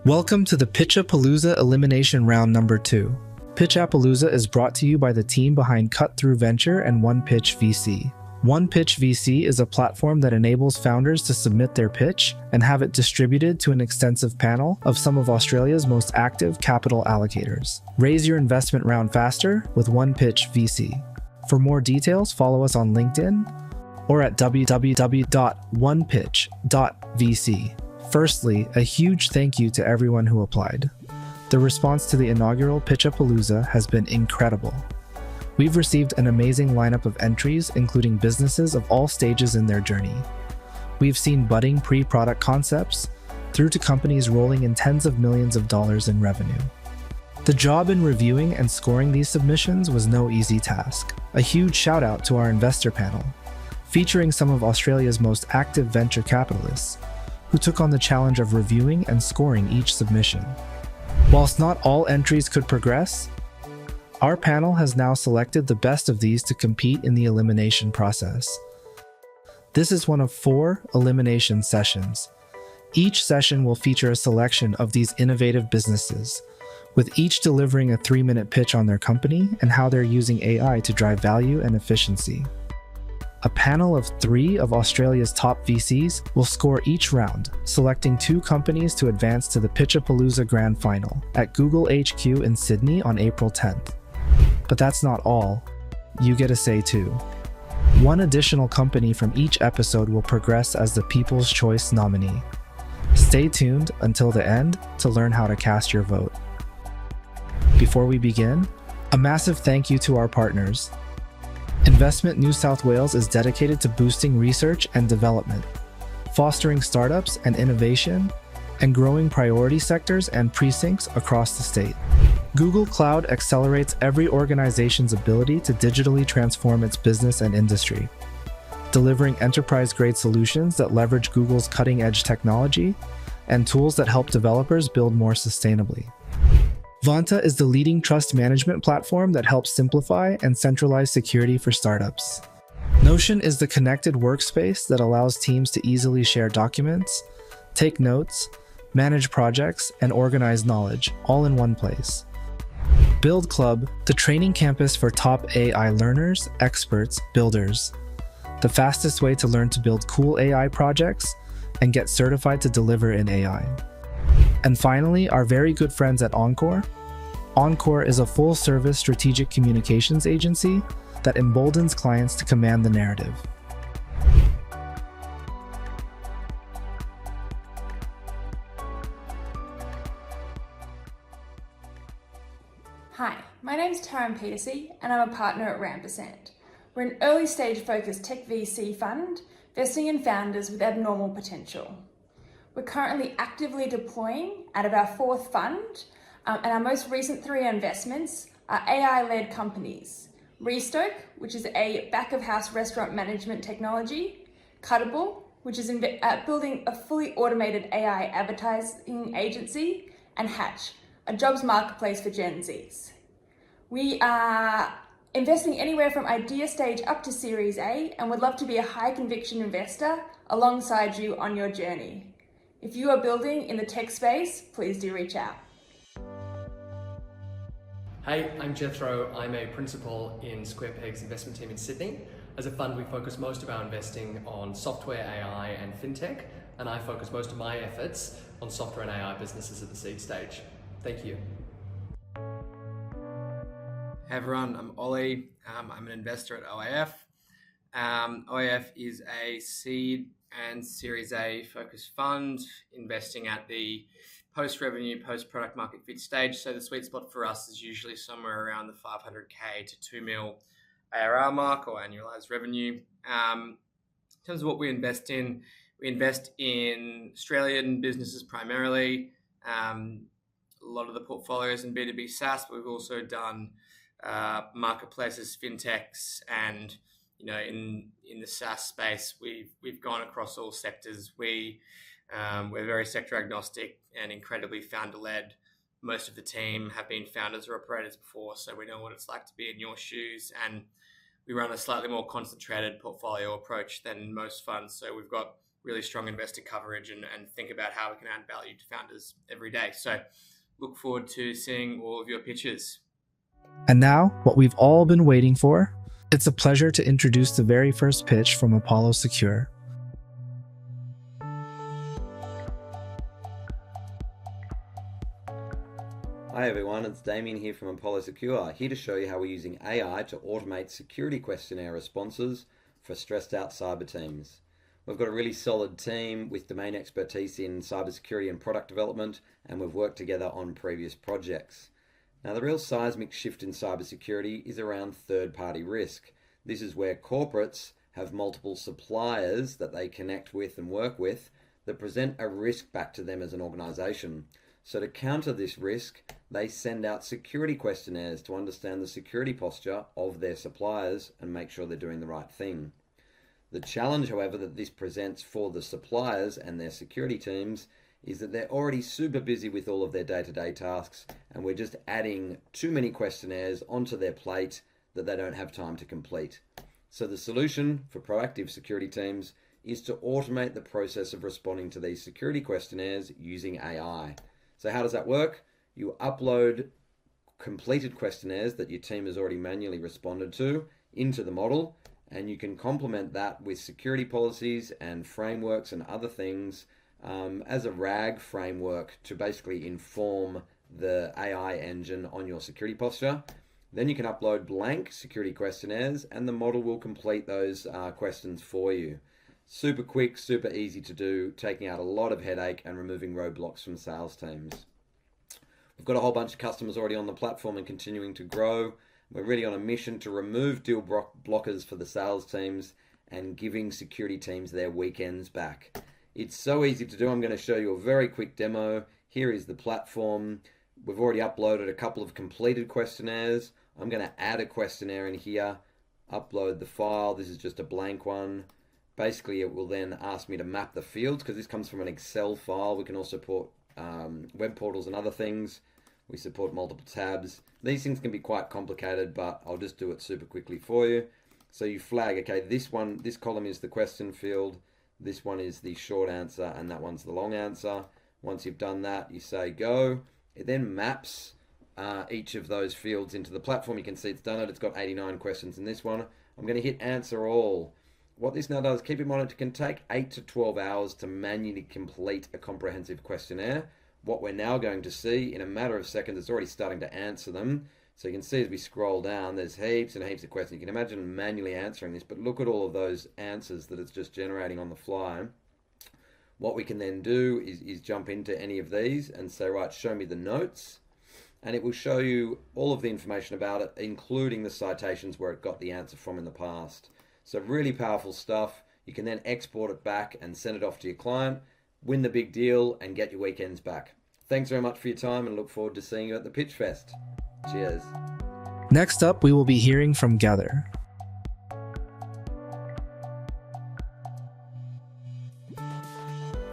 Welcome to the Pitchapalooza Elimination Round number 2. Pitchapalooza is brought to you by the team behind Cut Through Venture and One Pitch VC. One Pitch VC is a platform that enables founders to submit their pitch and have it distributed to an extensive panel of some of Australia's most active capital allocators. Raise your investment round faster with One Pitch VC. For more details, follow us on LinkedIn or at www.onepitch.vc. Firstly, a huge thank you to everyone who applied. The response to the inaugural Pitchapalooza has been incredible. We've received an amazing lineup of entries, including businesses of all stages in their journey. We've seen budding pre-product concepts through to companies rolling in tens of millions of dollars in revenue. The job in reviewing and scoring these submissions was no easy task. A huge shout out to our investor panel, featuring some of Australia's most active venture capitalists, who took on the challenge of reviewing and scoring each submission. Whilst not all entries could progress, our panel has now selected the best of these to compete in the elimination process. This is one of 4 elimination sessions. Each session will feature a selection of these innovative businesses, with each delivering a 3-minute pitch on their company and how they're using AI to drive value and efficiency. A panel of 3 of Australia's top VCs will score each round, selecting 2 companies to advance to the Pitchapalooza Grand Final at Google HQ in Sydney on April 10th. But that's not all. You get a say too. 1 additional company from each episode will progress as the People's Choice nominee. Stay tuned until the end to learn how to cast your vote. Before we begin, a massive thank you to our partners. Investment New South Wales is dedicated to boosting research and development, fostering startups and innovation, and growing priority sectors and precincts across the state. Google Cloud accelerates every organization's ability to digitally transform its business and industry, delivering enterprise-grade solutions that leverage Google's cutting-edge technology and tools that help developers build more sustainably. Vanta is the leading trust management platform that helps simplify and centralize security for startups. Notion is the connected workspace that allows teams to easily share documents, take notes, manage projects, and organize knowledge, all in one place. Build Club, the training campus for top AI learners, experts, builders. The fastest way to learn to build cool AI projects and get certified to deliver in AI. And finally, our very good friends at Encore. Encore is a full-service strategic communications agency that emboldens clients to command the narrative. Hi, my name's Taryn Petersey and I'm a partner at Rampersand. We're an early stage focused tech VC fund investing in founders with abnormal potential. We're currently actively deploying out of our 4th fund, and our most recent 3 investments are AI-led companies. Restoke, which is a back-of-house restaurant management technology. Cuttable, which is building a fully automated AI advertising agency. And Hatch, a jobs marketplace for Gen Zs. We are investing anywhere from idea stage up to Series A and would love to be a high conviction investor alongside you on your journey. If you are building in the tech space, please do reach out. Hey, I'm Jethro. I'm a principal in SquarePeg's investment team in Sydney. As a fund, we focus most of our investing on software, AI, and fintech, and I focus most of my efforts on software and AI businesses at the seed stage. Thank you. Hey everyone, I'm Ollie. I'm an investor at OAF. OAF is a seed and Series A focused fund investing at the post-revenue, post-product market fit stage. So the sweet spot for us is usually somewhere around the 500K to 2 mil ARR mark or annualized revenue. In terms of what we invest in Australian businesses primarily. A lot of the portfolios in B2B SaaS, but we've also done marketplaces, fintechs, and in the SaaS space, we've gone across all sectors. We're very sector agnostic and incredibly founder led. Most of the team have been founders or operators before, so we know what it's like to be in your shoes. And we run a slightly more concentrated portfolio approach than most funds. So we've got really strong investor coverage and think about how we can add value to founders every day. So look forward to seeing all of your pitches. And now, what we've all been waiting for. It's a pleasure to introduce the very first pitch from Apollo Secure. Hi everyone, it's Damien here from Apollo Secure, here to show you how we're using AI to automate security questionnaire responses for stressed out cyber teams. We've got a really solid team with domain expertise in cybersecurity and product development, and we've worked together on previous projects. Now, the real seismic shift in cybersecurity is around third-party risk. This is where corporates have multiple suppliers that they connect with and work with that present a risk back to them as an organization. So to counter this risk, they send out security questionnaires to understand the security posture of their suppliers and make sure they're doing the right thing. The challenge, however, that this presents for the suppliers and their security teams is that they're already super busy with all of their day-to-day tasks, and we're just adding too many questionnaires onto their plate that they don't have time to complete. So the solution for proactive security teams is to automate the process of responding to these security questionnaires using AI. So how does that work? You upload completed questionnaires that your team has already manually responded to into the model, and you can complement that with security policies and frameworks and other things as a RAG framework to basically inform the AI engine on your security posture. Then you can upload blank security questionnaires and the model will complete those questions for you. Super quick, super easy to do, taking out a lot of headache and removing roadblocks from sales teams. We've got a whole bunch of customers already on the platform and continuing to grow. We're really on a mission to remove deal blockers for the sales teams and giving security teams their weekends back. It's so easy to do. I'm going to show you a very quick demo. Here is the platform. We've already uploaded a couple of completed questionnaires. I'm going to add a questionnaire in here, upload the file. This is just a blank one. Basically, it will then ask me to map the fields because this comes from an Excel file. We can also support web portals and other things. We support multiple tabs. These things can be quite complicated, but I'll just do it super quickly for you. So you flag, okay, this column is the question field, this one is the short answer, and that one's the long answer. Once you've done that, you say go. It then maps each of those fields into the platform. You can see it's done it. It's got 89 questions in this one. I'm going to hit answer all. What this now does, keep in mind, it can take 8 to 12 hours to manually complete a comprehensive questionnaire. What we're now going to see in a matter of seconds, it's already starting to answer them. So you can see as we scroll down, there's heaps and heaps of questions. You can imagine manually answering this, but look at all of those answers that it's just generating on the fly. What we can then do is jump into any of these and say, right, show me the notes. And it will show you all of the information about it, including the citations where it got the answer from in the past. So really powerful stuff. You can then export it back and send it off to your client, win the big deal, and get your weekends back. Thanks very much for your time and look forward to seeing you at the Pitch Fest. Cheers. Next up, we will be hearing from Gather.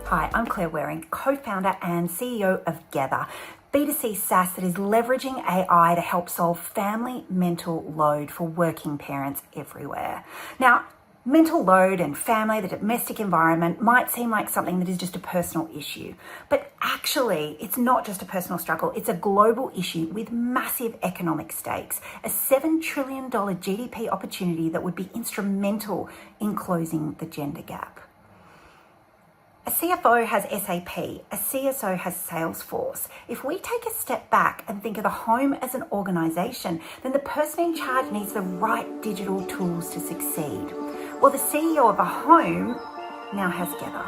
Hi, I'm Claire Waring, co-founder and CEO of Gather, B2C SaaS that is leveraging AI to help solve family mental load for working parents everywhere. Now, mental load and family, the domestic environment might seem like something that is just a personal issue, but actually it's not just a personal struggle, it's a global issue with massive economic stakes, a $7 trillion GDP opportunity that would be instrumental in closing the gender gap. A CFO has SAP, a CSO has Salesforce. If we take a step back and think of the home as an organization, then the person in charge needs the right digital tools to succeed. Well, the CEO of a home now has Gather.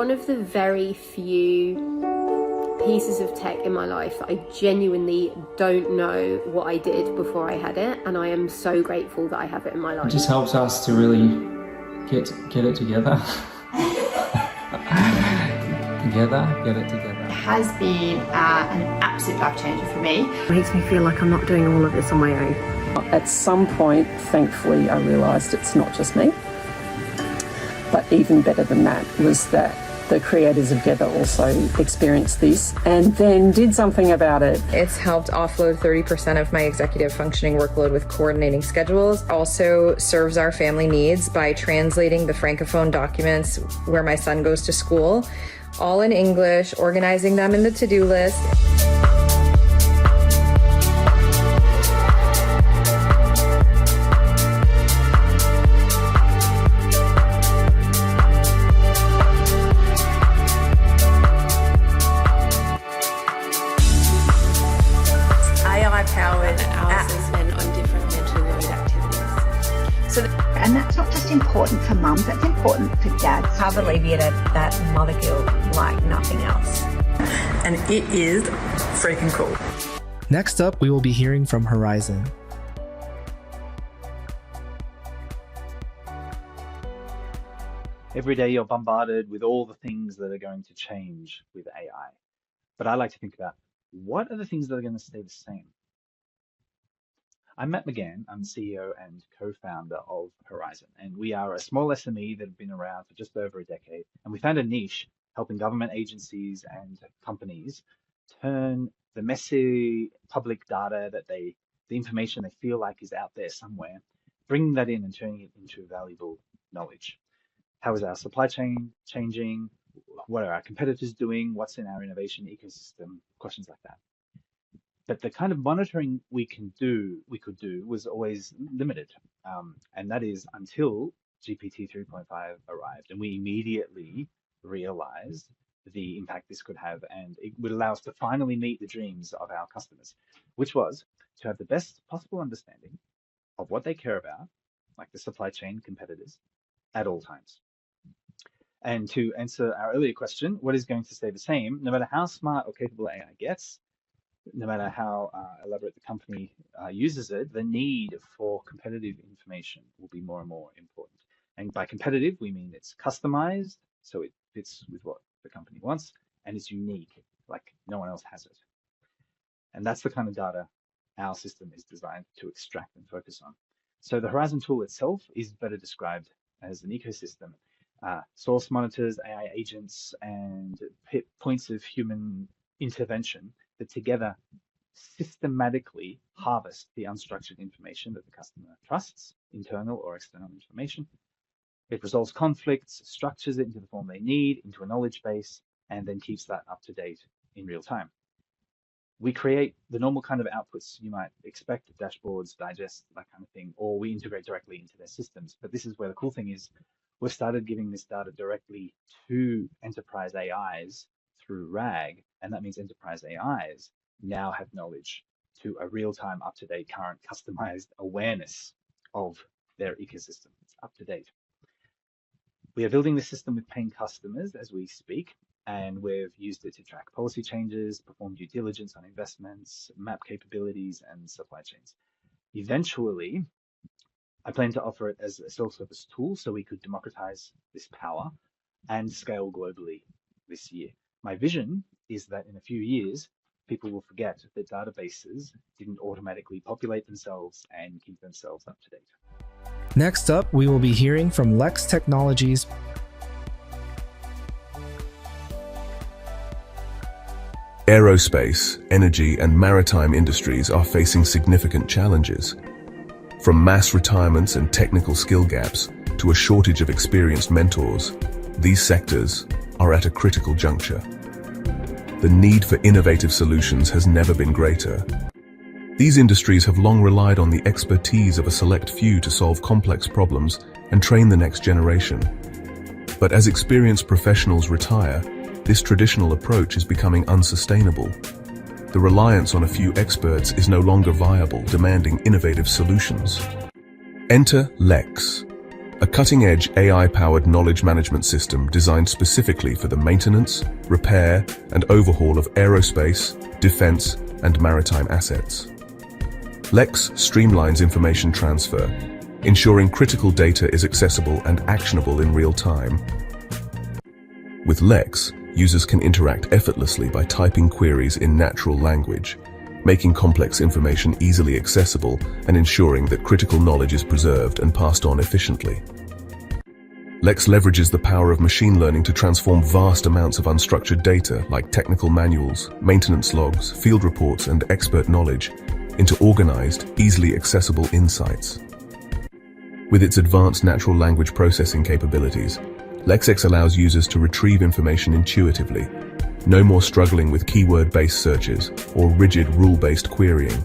one of the very few pieces of tech in my life that I genuinely don't know what I did before I had it, and I am so grateful that I have it in my life. It just helps us to really get it together. Get it together. It has been an absolute life changer for me. It makes me feel like I'm not doing all of this on my own. At some point, thankfully, I realised it's not just me. But even better than that was that the creators of Gather also experienced this and then did something about it. It's helped offload 30% of my executive functioning workload with coordinating schedules. Also serves our family needs by translating the Francophone documents where my son goes to school, all in English, organizing them in the to-do list. AI-powered hours they spend on different mental load activities. And that's not just important for mums, that's important for dads. I've alleviated that mother guilt like nothing else. And it is freaking cool. Next up, we will be hearing from Horizon. Every day you're bombarded with all the things that are going to change with AI. But I like to think about, what are the things that are going to stay the same? I'm Matt McGann. I'm CEO and co-founder of Horizon, and we are a small SME that have been around for just over a decade. And we found a niche helping government agencies and companies turn the messy public data the information they feel like is out there somewhere, bringing that in and turning it into valuable knowledge. How is our supply chain changing? What are our competitors doing? What's in our innovation ecosystem? Questions like that. But the kind of monitoring we could do was always limited. And that is until GPT 3.5 arrived, and we immediately realized the impact this could have, and it would allow us to finally meet the dreams of our customers, which was to have the best possible understanding of what they care about, like the supply chain competitors, at all times. And to answer our earlier question, what is going to stay the same, no matter how smart or capable AI gets, no matter how elaborate the company uses it, the need for competitive information will be more and more important. And by competitive, we mean it's customized, so it fits with what the company wants, and it's unique, like no one else has it. And that's the kind of data our system is designed to extract and focus on. So the Horizon tool itself is better described as an ecosystem. Source monitors, AI agents, and points of human intervention that together systematically harvest the unstructured information that the customer trusts, internal or external information. It resolves conflicts, structures it into the form they need, into a knowledge base, and then keeps that up to date in real time. We create the normal kind of outputs you might expect, dashboards, digest, that kind of thing, or we integrate directly into their systems. But this is where the cool thing is, we've started giving this data directly to enterprise AIs through RAG, and that means enterprise AIs now have knowledge to a real-time, up-to-date, current, customized awareness of their ecosystem. It's up to date. We are building this system with paying customers as we speak, and we've used it to track policy changes, perform due diligence on investments, map capabilities, and supply chains. Eventually, I plan to offer it as a self-service tool so we could democratize this power and scale globally this year. My vision is that in a few years, people will forget that databases didn't automatically populate themselves and keep themselves up to date. Next up, we will be hearing from Lex Technologies. Aerospace, energy, and maritime industries are facing significant challenges. From mass retirements and technical skill gaps to a shortage of experienced mentors, these sectors are at a critical juncture. The need for innovative solutions has never been greater. These industries have long relied on the expertise of a select few to solve complex problems and train the next generation. But as experienced professionals retire, this traditional approach is becoming unsustainable. The reliance on a few experts is no longer viable, demanding innovative solutions. Enter Lex, a cutting-edge AI-powered knowledge management system designed specifically for the maintenance, repair, and overhaul of aerospace, defense, and maritime assets. Lex streamlines information transfer, ensuring critical data is accessible and actionable in real time. With Lex, users can interact effortlessly by typing queries in natural language, making complex information easily accessible and ensuring that critical knowledge is preserved and passed on efficiently. Lex leverages the power of machine learning to transform vast amounts of unstructured data like technical manuals, maintenance logs, field reports, and expert knowledge into organized, easily accessible insights. With its advanced natural language processing capabilities, LexX allows users to retrieve information intuitively. No more struggling with keyword-based searches or rigid rule-based querying.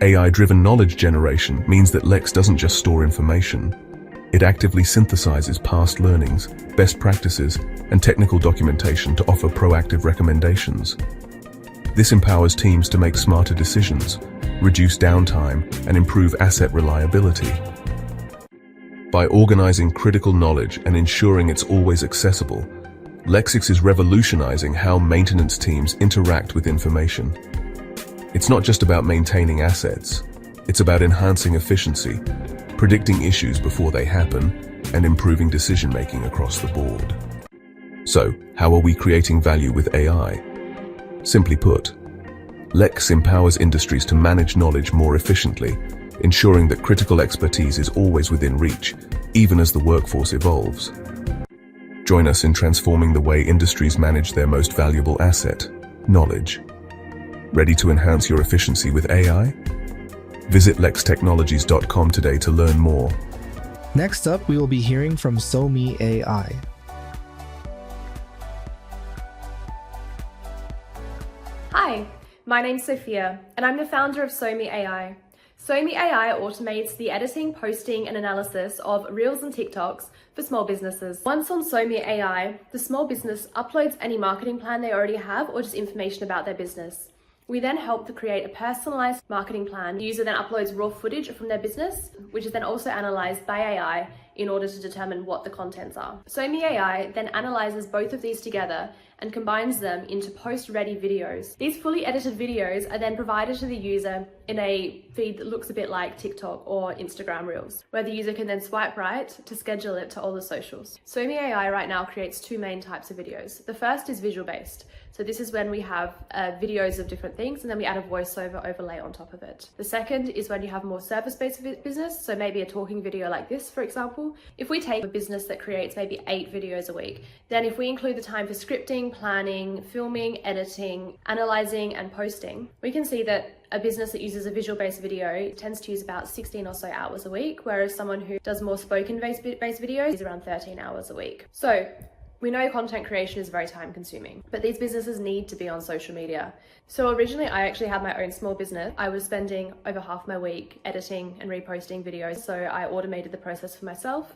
AI-driven knowledge generation means that Lex doesn't just store information. It actively synthesizes past learnings, best practices, and technical documentation to offer proactive recommendations. This empowers teams to make smarter decisions, reduce downtime, and improve asset reliability. By organizing critical knowledge and ensuring it's always accessible, LexX is revolutionizing how maintenance teams interact with information. It's not just about maintaining assets, it's about enhancing efficiency, predicting issues before they happen, and improving decision-making across the board. So, how are we creating value with AI? Simply put, Lex empowers industries to manage knowledge more efficiently, ensuring that critical expertise is always within reach, even as the workforce evolves. Join us in transforming the way industries manage their most valuable asset, knowledge. Ready to enhance your efficiency with AI? Visit lextechnologies.com today to learn more. Next up, we will be hearing from SoMe AI. Hi, my name's Sophia, and I'm the founder of SoMe AI. SoMe AI automates the editing, posting, and analysis of Reels and TikToks for small businesses. Once on SoMe AI, the small business uploads any marketing plan they already have or just information about their business. We then help to create a personalized marketing plan. The user then uploads raw footage from their business, which is then also analyzed by AI in order to determine what the contents are. SoMe AI then analyzes both of these together and combines them into post-ready videos. These fully edited videos are then provided to the user in a feed that looks a bit like TikTok or Instagram Reels, where the user can then swipe right to schedule it to all the socials. SoMe AI right now creates two main types of videos. The first is visual-based. So this is when we have videos of different things and then we add a voiceover overlay on top of it. The second is when you have more service-based business, so maybe a talking video like this, for example. If we take a business that creates maybe 8 videos a week, then if we include the time for scripting, planning, filming, editing, analyzing, and posting, we can see that a business that uses a visual-based video tends to use about 16 or so hours a week, whereas someone who does more spoken-based videos is around 13 hours a week. So we know content creation is very time consuming, but these businesses need to be on social media. So originally I actually had my own small business. I was spending over half my week editing and reposting videos, so I automated the process for myself.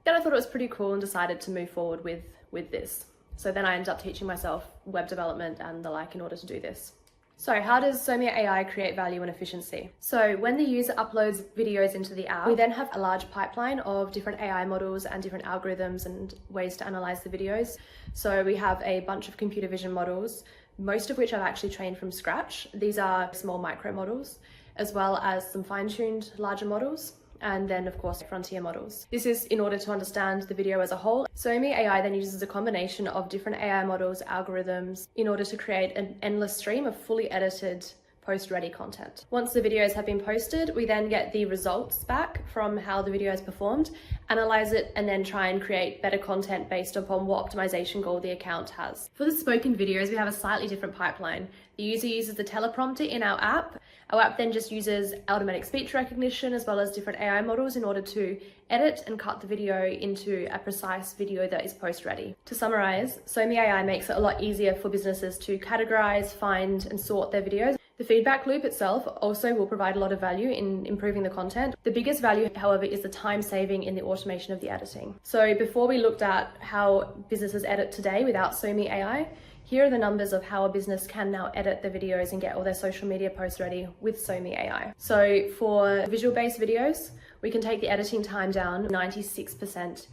Then I thought it was pretty cool and decided to move forward with this. So then I ended up teaching myself web development and the like in order to do this. So how does SoMe AI create value and efficiency? So when the user uploads videos into the app, we then have a large pipeline of different AI models and different algorithms and ways to analyze the videos. So we have a bunch of computer vision models, most of which I've actually trained from scratch. These are small micro models, as well as some fine-tuned larger models, and then of course frontier models. This is in order to understand the video as a whole. SoMe AI then uses a combination of different AI models, algorithms, in order to create an endless stream of fully edited post-ready content. Once the videos have been posted, we then get the results back from how the video has performed, analyze it, and then try and create better content based upon what optimization goal the account has. For the spoken videos, we have a slightly different pipeline. The user uses the teleprompter in our app. Our app then just uses automatic speech recognition as well as different AI models in order to edit and cut the video into a precise video that is post-ready. To summarize, SoMe AI makes it a lot easier for businesses to categorize, find, and sort their videos. The feedback loop itself also will provide a lot of value in improving the content. The biggest value, however, is the time saving in the automation of the editing. So before we looked at how businesses edit today without SoMe AI, Here are the numbers of how a business can now edit their videos and get all their social media posts ready with SoMe AI. So for visual-based videos, we can take the editing time down 96%.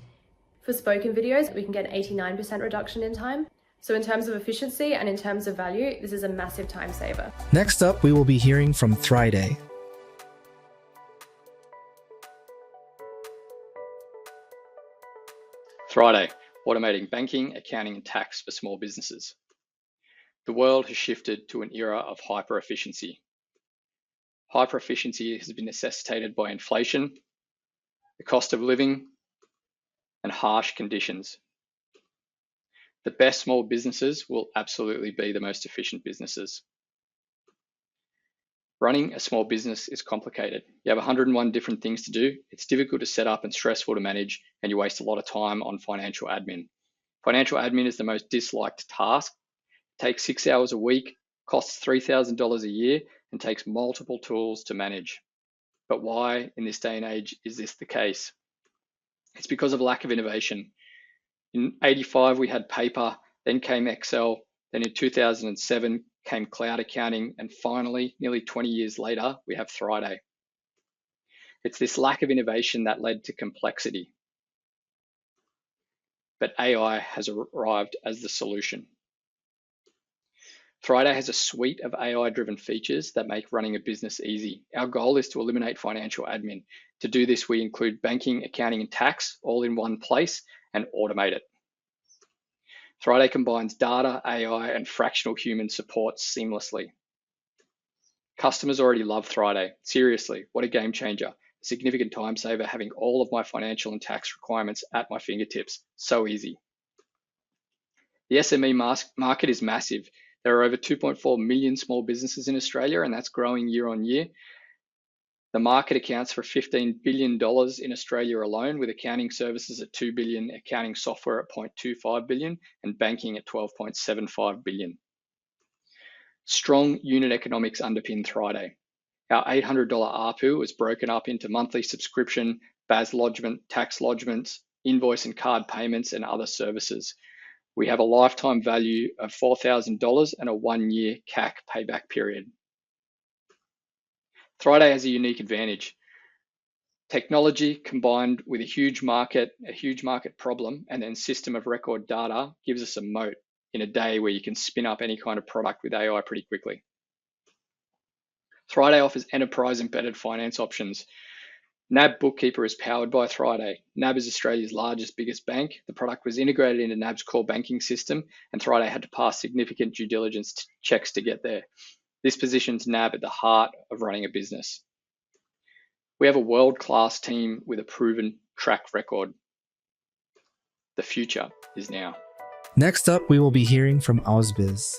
For spoken videos, we can get an 89% reduction in time. So in terms of efficiency and in terms of value, this is a massive time saver. Next up, we will be hearing from Thriday. Thriday, automating banking, accounting and tax for small businesses. The world has shifted to an era of hyper-efficiency. Hyper-efficiency has been necessitated by inflation, the cost of living, and harsh conditions. The best small businesses will absolutely be the most efficient businesses. Running a small business is complicated. You have 101 different things to do. It's difficult to set up and stressful to manage, and you waste a lot of time on financial admin. Financial admin is the most disliked task. It takes 6 hours a week, costs $3,000 a year, and takes multiple tools to manage. But why, in this day and age, is this the case? It's because of lack of innovation. In '85, we had paper, then came Excel, then in 2007 came cloud accounting, and finally, nearly 20 years later, we have Thriday. It's this lack of innovation that led to complexity. But AI has arrived as the solution. Thriday has a suite of AI-driven features that make running a business easy. Our goal is to eliminate financial admin. To do this, we include banking, accounting, and tax all in one place and automate it. Thriday combines data, AI, and fractional human support seamlessly. Customers already love Thriday. Seriously, what a game changer. A significant time saver, having all of my financial and tax requirements at my fingertips. So easy. The SME market is massive. There are over 2.4 million small businesses in Australia, and that's growing year on year. The market accounts for $15 billion in Australia alone, with accounting services at $2 billion, accounting software at $0.25 billion, and banking at $12.75 billion. Strong unit economics underpin Thriday. Our $800 ARPU is broken up into monthly subscription, BAS lodgement, tax lodgements, invoice and card payments, and other services. We have a lifetime value of $4,000 and a 1-year CAC payback period. Thriday has a unique advantage. Technology combined with a huge market problem, and then system of record data gives us a moat in a day where you can spin up any kind of product with AI pretty quickly. Thriday offers enterprise embedded finance options. NAB Bookkeeper is powered by Thriday. NAB is Australia's largest, biggest bank. The product was integrated into NAB's core banking system, and Thriday had to pass significant due diligence checks to get there. This positions NAB at the heart of running a business. We have a world-class team with a proven track record. The future is now. Next up, we will be hearing from Ausbiz.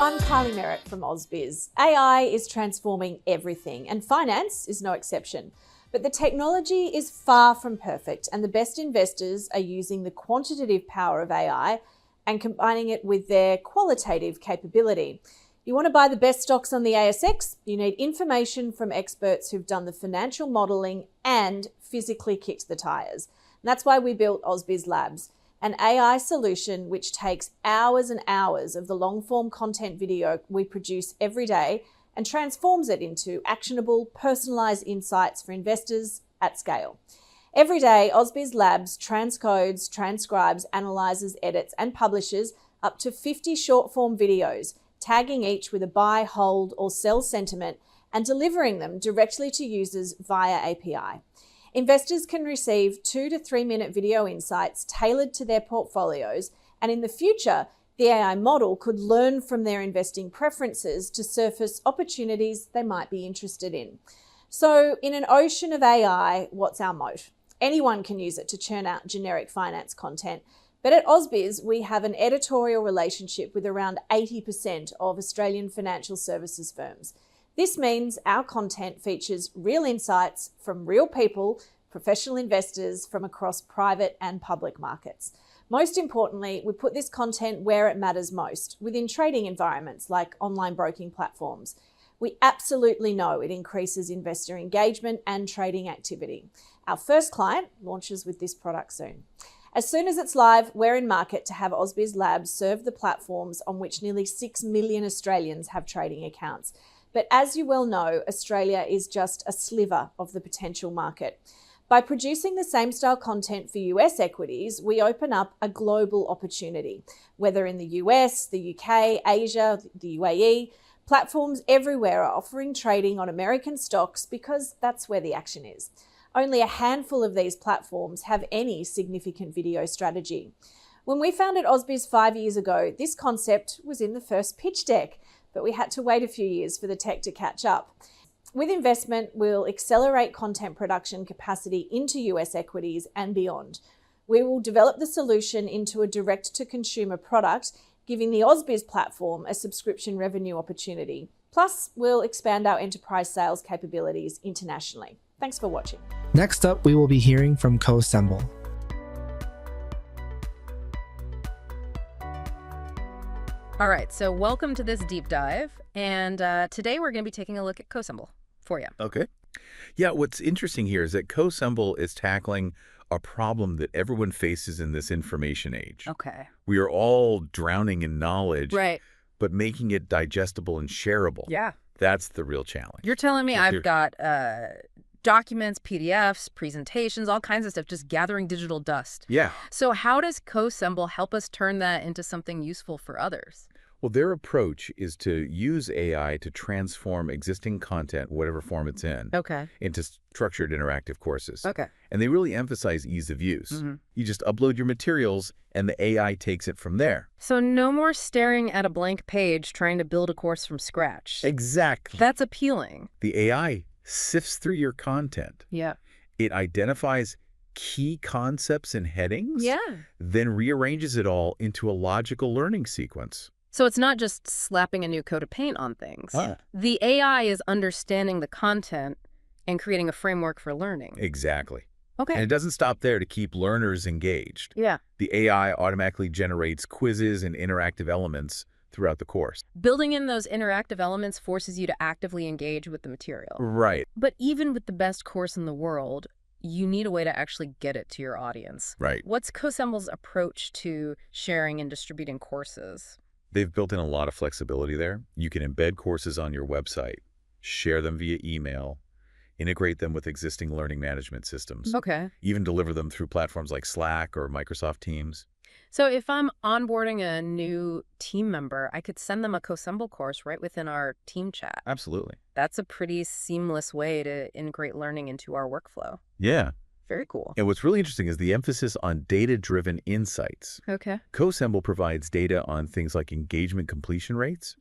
I'm Carly Merritt from Ausbiz. AI is transforming everything, and finance is no exception. But the technology is far from perfect, and the best investors are using the quantitative power of AI and combining it with their qualitative capability. You want to buy the best stocks on the ASX? You need information from experts who've done the financial modelling and physically kicked the tyres. And that's why we built Ausbiz Labs, an AI solution which takes hours and hours of the long-form content video we produce every day and transforms it into actionable, personalised insights for investors at scale. Every day, Ausbiz Labs transcodes, transcribes, analyses, edits and publishes up to 50 short-form videos, tagging each with a buy, hold or sell sentiment and delivering them directly to users via API. Investors can receive 2 to 3 minute video insights tailored to their portfolios, and in the future, the AI model could learn from their investing preferences to surface opportunities they might be interested in. So in an ocean of AI, what's our moat? Anyone can use it to churn out generic finance content, but at Ausbiz, we have an editorial relationship with around 80% of Australian financial services firms. This means our content features real insights from real people professional investors from across private and public markets. Most importantly, we put this content where it matters most, within trading environments like online broking platforms. We absolutely know it increases investor engagement and trading activity. Our first client launches with this product soon. As soon as it's live, we're in market to have Ausbiz Labs serve the platforms on which nearly 6 million Australians have trading accounts. But as you well know, Australia is just a sliver of the potential market. By producing the same style content for US equities, we open up a global opportunity. Whether in the US, the UK, Asia, the UAE, platforms everywhere are offering trading on American stocks because that's where the action is. Only a handful of these platforms have any significant video strategy. When we founded Ausbiz 5 years ago, this concept was in the first pitch deck, but we had to wait a few years for the tech to catch up. With investment, we'll accelerate content production capacity into US equities and beyond. We will develop the solution into a direct-to-consumer product, giving the Ausbiz platform a subscription revenue opportunity. Plus, we'll expand our enterprise sales capabilities internationally. Thanks for watching. Next up, we will be hearing from CoSemble. All right, so welcome to this deep dive. And today we're going to be taking a look at CoSemble for you. Okay. Yeah, what's interesting here is that CoSemble is tackling a problem that everyone faces in this information age. Okay. We are all drowning in knowledge, right, but making it digestible and shareable. Yeah. That's the real challenge. You're telling me I've got documents, PDFs, presentations, all kinds of stuff, just gathering digital dust. Yeah. So how does CoSemble help us turn that into something useful for others? Well, their approach is to use AI to transform existing content, whatever form it's in, into structured interactive courses. Okay. And they really emphasize ease of use. You just upload your materials and the AI takes it from there. So no more staring at a blank page trying to build a course from scratch. Exactly. That's appealing. The AI sifts through your content. Yeah. It identifies key concepts and headings. Yeah. Then rearranges it all into a logical learning sequence. So it's not just slapping a new coat of paint on things. The AI is understanding the content and creating a framework for learning. Exactly. Okay. And it doesn't stop there to keep learners engaged. Yeah. The AI automatically generates quizzes and interactive elements throughout the course. Building in those interactive elements forces you to actively engage with the material. Right. But even with the best course in the world, you need a way to actually get it to your audience. Right. What's CoSemble's approach to sharing and distributing courses? They've built in a lot of flexibility there. You can embed courses on your website, share them via email, integrate them with existing learning management systems. Okay. Even deliver them through platforms like Slack or Microsoft Teams. So if I'm onboarding a new team member, I could send them a CoSemble course right within our team chat. Absolutely. That's a pretty seamless way to integrate learning into our workflow. Yeah. Very cool. And what's really interesting is the emphasis on data-driven insights. Okay. CoSemble provides data on things like engagement completion rates,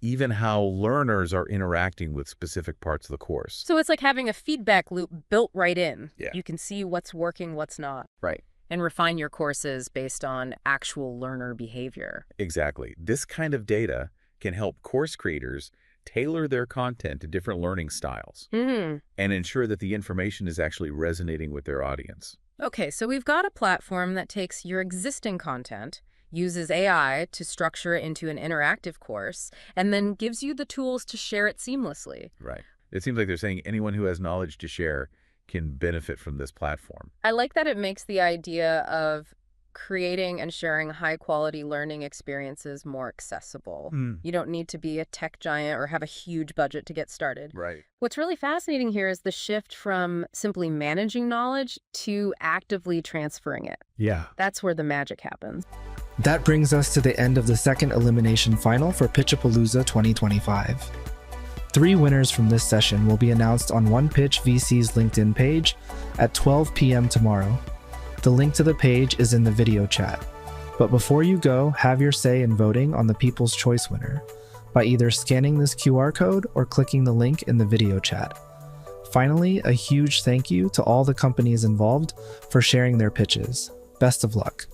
even how learners are interacting with specific parts of the course. So it's like having a feedback loop built right in. Yeah. You can see what's working, what's not. Right. And refine your courses based on actual learner behavior. Exactly. This kind of data can help course creators tailor their content to different learning styles and ensure that the information is actually resonating with their audience. Okay, so we've got a platform that takes your existing content, uses AI to structure it into an interactive course, and then gives you the tools to share it seamlessly. Right. It seems like they're saying anyone who has knowledge to share can benefit from this platform. I like that it makes the idea of creating and sharing high-quality learning experiences more accessible. You don't need to be a tech giant or have a huge budget to get started. Right. What's really fascinating here is the shift from simply managing knowledge to actively transferring it. Yeah. That's where the magic happens. That brings us to the end of the second elimination final for Pitchapalooza 2025. 3 winners from this session will be announced on One Pitch VC's LinkedIn page at 12 p.m. tomorrow. The link to the page is in the video chat. But before you go, have your say in voting on the People's Choice winner by either scanning this QR code or clicking the link in the video chat. Finally, a huge thank you to all the companies involved for sharing their pitches. Best of luck.